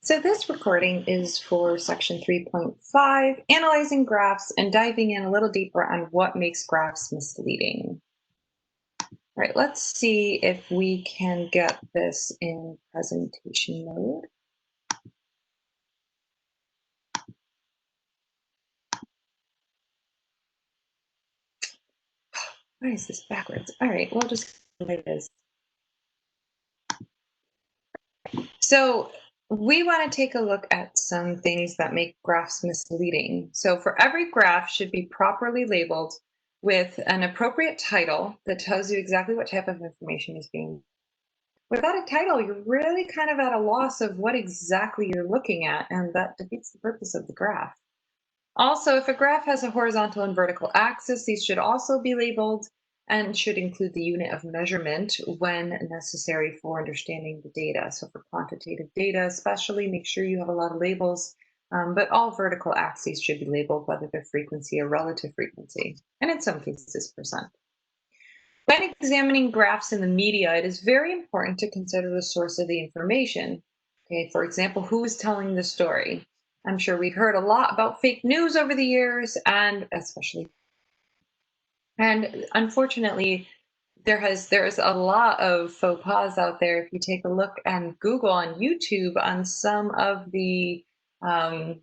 So this recording is for section 3.5, analyzing graphs and diving in a little deeper on what makes graphs misleading. All right, let's see if we can get this in presentation mode. Why is this backwards? All right, we'll just the way it is. So we want to take a look at some things that make graphs misleading. So for every graph should be properly labeled with an appropriate title that tells you exactly what type of information is being. Without a title, you're really kind of at a loss of what exactly you're looking at, and that defeats the purpose of the graph. Also, if a graph has a horizontal and vertical axis, these should also be labeled and should include the unit of measurement when necessary for understanding the data. So for quantitative data especially, make sure you have a lot of labels, but all vertical axes should be labeled, whether they're frequency or relative frequency, and in some cases percent. When examining graphs in the media, it is very important to consider the source of the information. Okay, for example, who is telling the story? I'm sure we've heard a lot about fake news over the years, and unfortunately, there is a lot of faux pas out there. If you take a look and Google on YouTube on some of the bloopers,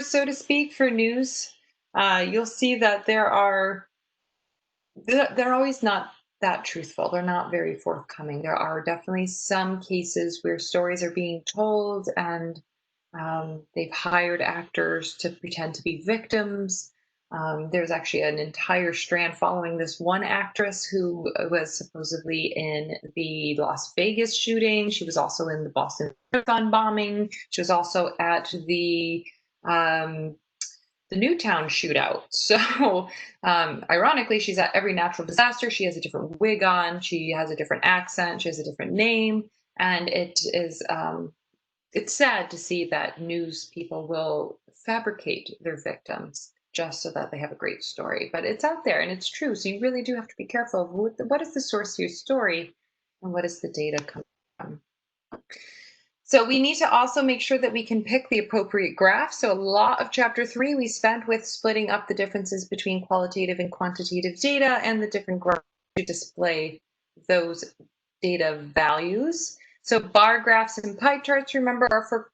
so to speak, for news, you'll see that they're always not that truthful. They're not very forthcoming. There are definitely some cases where stories are being told and they've hired actors to pretend to be victims. There's actually an entire strand following this one actress who was supposedly in the Las Vegas shooting. She was also in the Boston Marathon bombing. She was also at the Newtown shootout. So, ironically, she's at every natural disaster. She has a different wig on. She has a different accent. She has a different name, and it's sad to see that news people will fabricate their victims just so that they have a great story. But it's out there and it's true. So you really do have to be careful of what is the source of your story and what is the data coming from. So we need to also make sure that we can pick the appropriate graph. So a lot of chapter 3 we spent with splitting up the differences between qualitative and quantitative data and the different graphs to display those data values. So bar graphs and pie charts, remember, are for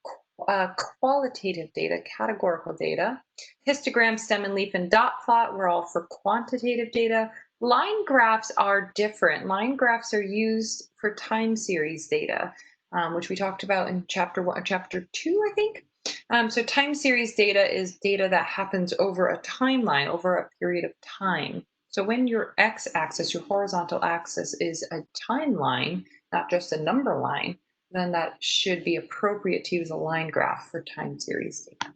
qualitative data, categorical data. Histogram, stem and leaf, and dot plot were all for quantitative data. Line graphs are different. Line graphs are used for time series data. Which we talked about in chapter 2, I think. So time series data is data that happens over a timeline, over a period of time. So when your x-axis, your horizontal axis, is a timeline, not just a number line, then that should be appropriate to use a line graph for time series data.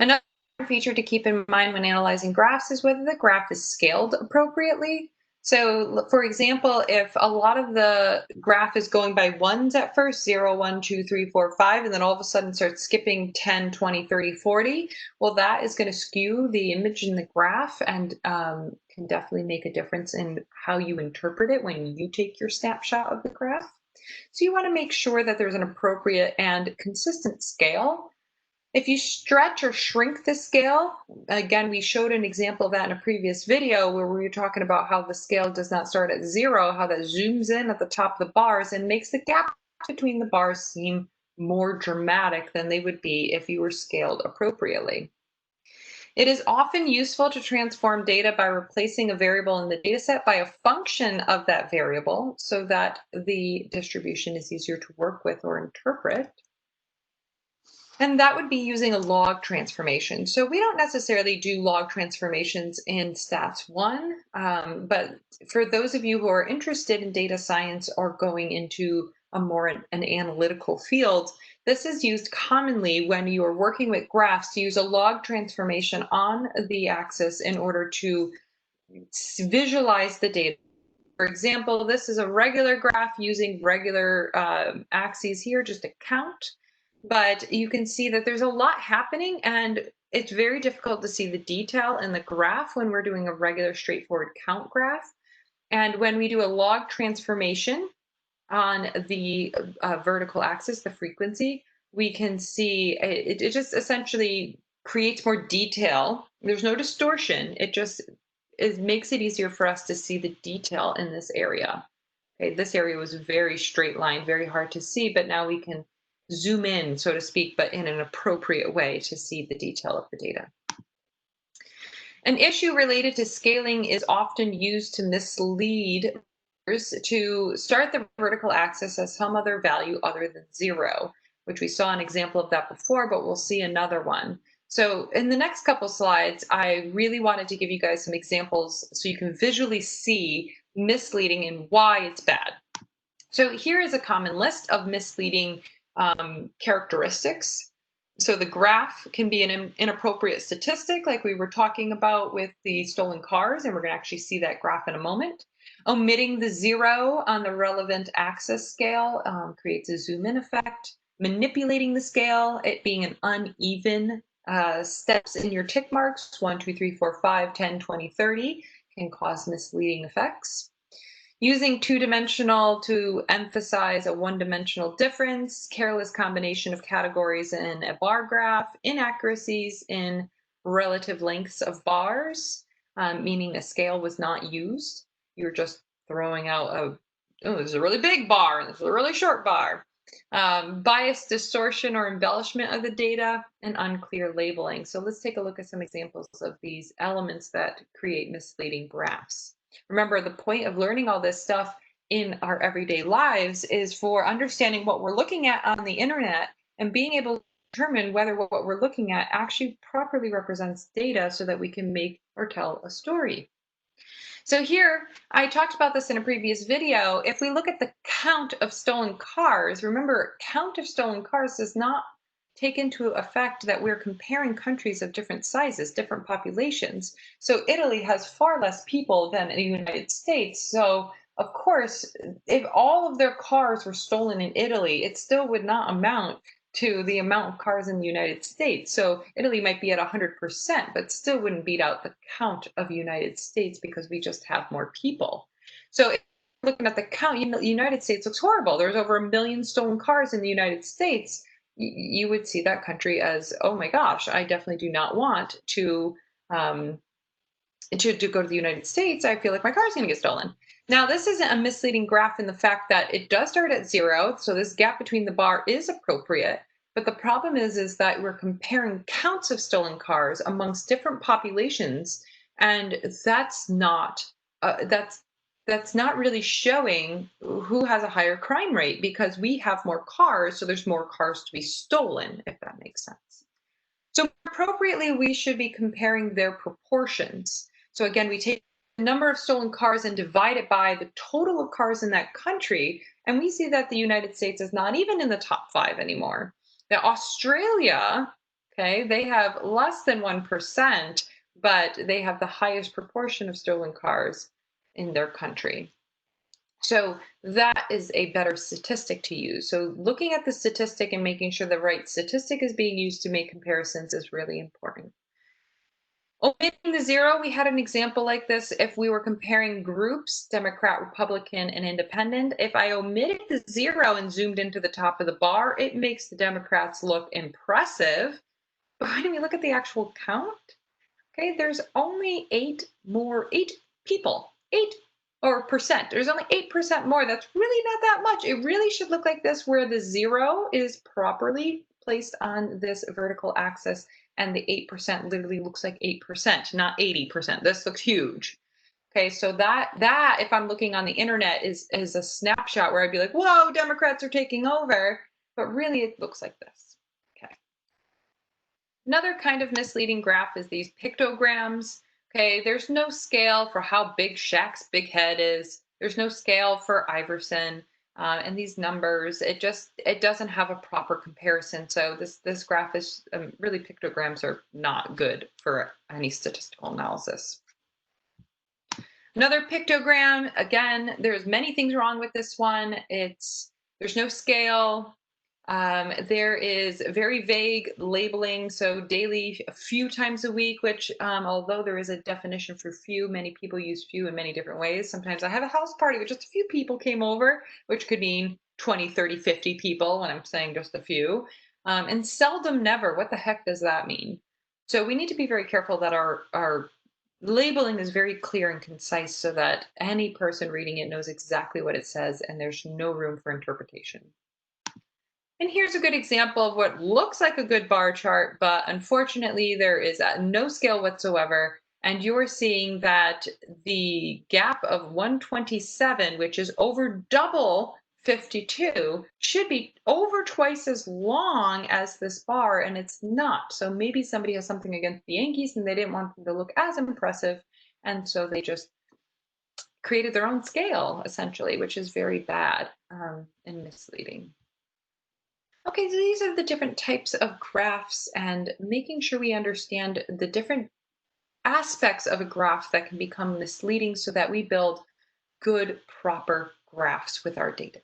Another feature to keep in mind when analyzing graphs is whether the graph is scaled appropriately. So for example, if a lot of the graph is going by ones at first, 0, 1, 2, 3, 4, 5, and then all of a sudden starts skipping 10, 20, 30, 40, well, that is going to skew the image in the graph and can definitely make a difference in how you interpret it when you take your snapshot of the graph. So you want to make sure that there's an appropriate and consistent scale. If you stretch or shrink the scale, again, we showed an example of that in a previous video where we were talking about how the scale does not start at 0, how that zooms in at the top of the bars and makes the gap between the bars seem more dramatic than they would be if you were scaled appropriately. It is often useful to transform data by replacing a variable in the dataset by a function of that variable so that the distribution is easier to work with or interpret. And that would be using a log transformation. So we don't necessarily do log transformations in Stats 1, but for those of you who are interested in data science or going into an analytical field, this is used commonly when you are working with graphs to use a log transformation on the axis in order to visualize the data. For example, this is a regular graph using regular axes here, just a count. But you can see that there's a lot happening and it's very difficult to see the detail in the graph when we're doing a regular straightforward count graph. And when we do a log transformation, on the vertical axis, the frequency, we can see it just essentially creates more detail. There's no distortion. It just makes it easier for us to see the detail in this area. Okay, this area was very straight line, very hard to see, but now we can zoom in, so to speak, but in an appropriate way to see the detail of the data. An issue related to scaling is often used to mislead users to start the vertical axis as some other value other than 0, which we saw an example of that before, but we'll see another one. So in the next couple slides, I really wanted to give you guys some examples so you can visually see misleading and why it's bad. So here is a common list of misleading characteristics. So the graph can be an inappropriate statistic, like we were talking about with the stolen cars, and we're going to actually see that graph in a moment. Omitting the 0 on the relevant axis scale creates a zoom in effect. Manipulating the scale, it being an uneven steps in your tick marks, 1, 2, 3, 4, 5, 10, 20, 30, can cause misleading effects. Using two-dimensional to emphasize a one-dimensional difference, careless combination of categories in a bar graph, inaccuracies in relative lengths of bars, meaning a scale was not used. You're just throwing out oh, this is a really big bar and this is a really short bar. Bias, distortion, or embellishment of the data, and unclear labeling. So let's take a look at some examples of these elements that create misleading graphs. Remember, the point of learning all this stuff in our everyday lives is for understanding what we're looking at on the internet and being able to determine whether what we're looking at actually properly represents data so that we can make or tell a story. So here, I talked about this in a previous video. If we look at the count of stolen cars, remember, count of stolen cars does not take into effect that we're comparing countries of different sizes, different populations. So Italy has far less people than the United States. So of course, if all of their cars were stolen in Italy, it still would not amount to the amount of cars in the United States. So Italy might be at 100%, but still wouldn't beat out the count of United States because we just have more people. So if you're looking at the count, the United States looks horrible. There's over 1 million stolen cars in the United States. You would see that country as, oh my gosh, I definitely do not want um, to go to the United States. I feel like my car is going to get stolen. Now, this isn't a misleading graph in the fact that it does start at 0, so this gap between the bar is appropriate. But the problem is that we're comparing counts of stolen cars amongst different populations, and that's not that's not really showing who has a higher crime rate because we have more cars, so there's more cars to be stolen, if that makes sense. So appropriately, we should be comparing their proportions. So again, we take the number of stolen cars and divide it by the total of cars in that country, and we see that the United States is not even in the top 5 anymore. Now, Australia, okay, they have less than 1%, but they have the highest proportion of stolen cars in their country. So that is a better statistic to use. So looking at the statistic and making sure the right statistic is being used to make comparisons is really important. Omitting the 0, we had an example like this if we were comparing groups, Democrat, Republican, and Independent. If I omitted the 0 and zoomed into the top of the bar, it makes the Democrats look impressive. But when we look at the actual count, okay, there's only 8 people, 8 or percent. There's only 8% more. That's really not that much. It really should look like this, where the 0 is properly placed on this vertical axis, and the 8% literally looks like 8%, not 80%. This looks huge. Okay, so that if I'm looking on the internet is a snapshot where I'd be like, whoa, Democrats are taking over. But really, it looks like this. Okay. Another kind of misleading graph is these pictograms. Okay, there's no scale for how big Shaq's big head is. There's no scale for Iverson. And these numbers, it doesn't have a proper comparison. So this graph is really, pictograms are not good for any statistical analysis. Another pictogram, again, there's many things wrong with this one. There's no scale. There is very vague labeling, so daily, a few times a week, which, although there is a definition for few, many people use few in many different ways. Sometimes I have a house party with just a few people came over, which could mean 20, 30, 50 people when I'm saying just a few. And seldom never. What the heck does that mean? So we need to be very careful that our labeling is very clear and concise so that any person reading it knows exactly what it says and there's no room for interpretation. And here's a good example of what looks like a good bar chart, but unfortunately, there is no scale whatsoever. And you're seeing that the gap of 127, which is over double 52, should be over twice as long as this bar, and it's not. So maybe somebody has something against the Yankees and they didn't want them to look as impressive. And so they just created their own scale, essentially, which is very bad and misleading. Okay, so these are the different types of graphs and making sure we understand the different aspects of a graph that can become misleading so that we build good, proper graphs with our data.